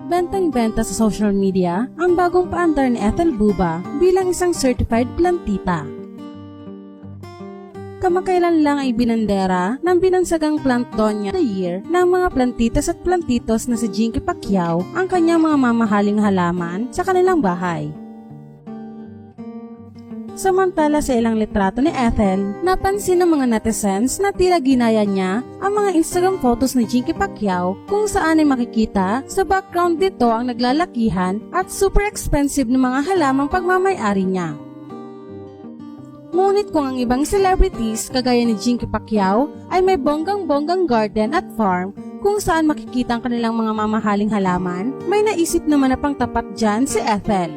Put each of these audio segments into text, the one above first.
Bentang-benta sa social media ang bagong paandar ni Ethel Buba bilang isang certified plantita. Kamakailan lang ay binandera ng binansagang Plantonia of the Year ng mga plantitas at plantitos na si Jinky Pacquiao ang kanyang mga mamahaling halaman sa kanilang bahay. Samantala sa ilang litrato ni Ethel, napansin ng mga netizens na tila ginaya niya ang mga Instagram photos ni Jinky Pacquiao kung saan ay makikita sa background dito ang naglalakihan at super expensive ng mga halamang pagmamay-ari niya. Ngunit kung ang ibang celebrities kagaya ni Jinky Pacquiao ay may bonggang-bonggang garden at farm kung saan makikita ang kanilang mga mamahaling halaman, may naisip naman na pangtapat dyan si Ethel.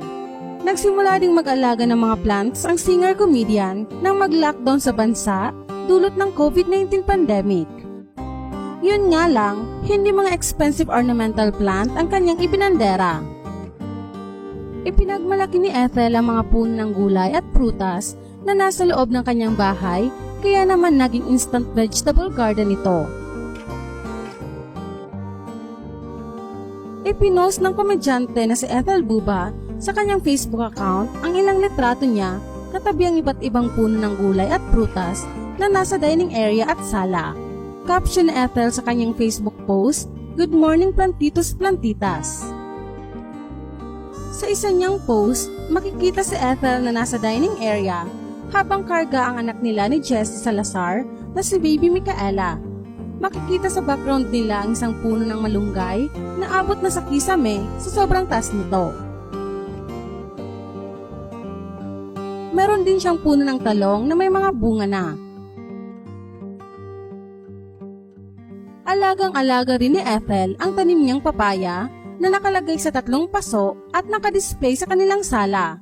Nagsimula ding mag-alaga ng mga plants ang singer-comedian nang mag-lockdown sa bansa dulot ng COVID-19 pandemic. Yun nga lang, hindi mga expensive ornamental plant ang kanyang ibinandera. Ipinagmalaki ni Ethel ang mga puno ng gulay at prutas na nasa loob ng kanyang bahay, kaya naman naging instant vegetable garden ito. Ipinost ng komedyante na si Ethel Buba sa kanyang Facebook account ang ilang litrato niya katabi ang iba't ibang puno ng gulay at prutas na nasa dining area at sala. Caption ni Ethel sa kanyang Facebook post, "Good morning plantitos plantitas." Sa isa niyang post, makikita si Ethel na nasa dining area habang karga ang anak nila ni Jessie Salazar na si Baby Micaela. Makikita sa background nila ang isang puno ng malunggay na abot na sa kisame sa sobrang taas nito. Meron din siyang puno ng talong na may mga bunga na. Alagang-alaga rin ni Ethel ang tanim niyang papaya na nakalagay sa 3 paso at nakadisplay sa kanilang sala.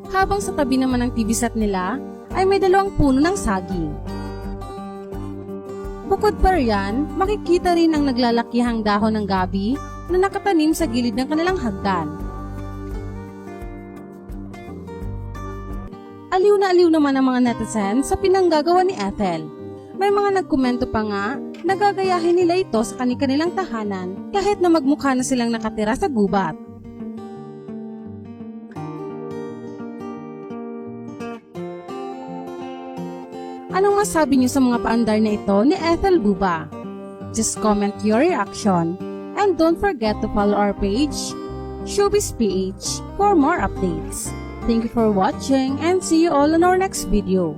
Habang sa tabi naman ng TV set nila ay may 2 puno ng saging. Bukod pa riyan, makikita rin ang naglalakihang dahon ng gabi na nakatanim sa gilid ng kanilang hagdan. Aliw na aliw naman ang mga netizens sa pinanggagawa ni Ethel. May mga nagkomento pa nga, nagagayahin nila ito sa kanilang tahanan kahit na magmukha na silang nakatira sa gubat. Anong masabi niyo sa mga paandar na ito ni Ethel Buba? Just comment your reaction and don't forget to follow our page, Showbiz PH, for more updates. Thank you for watching and see you all in our next video.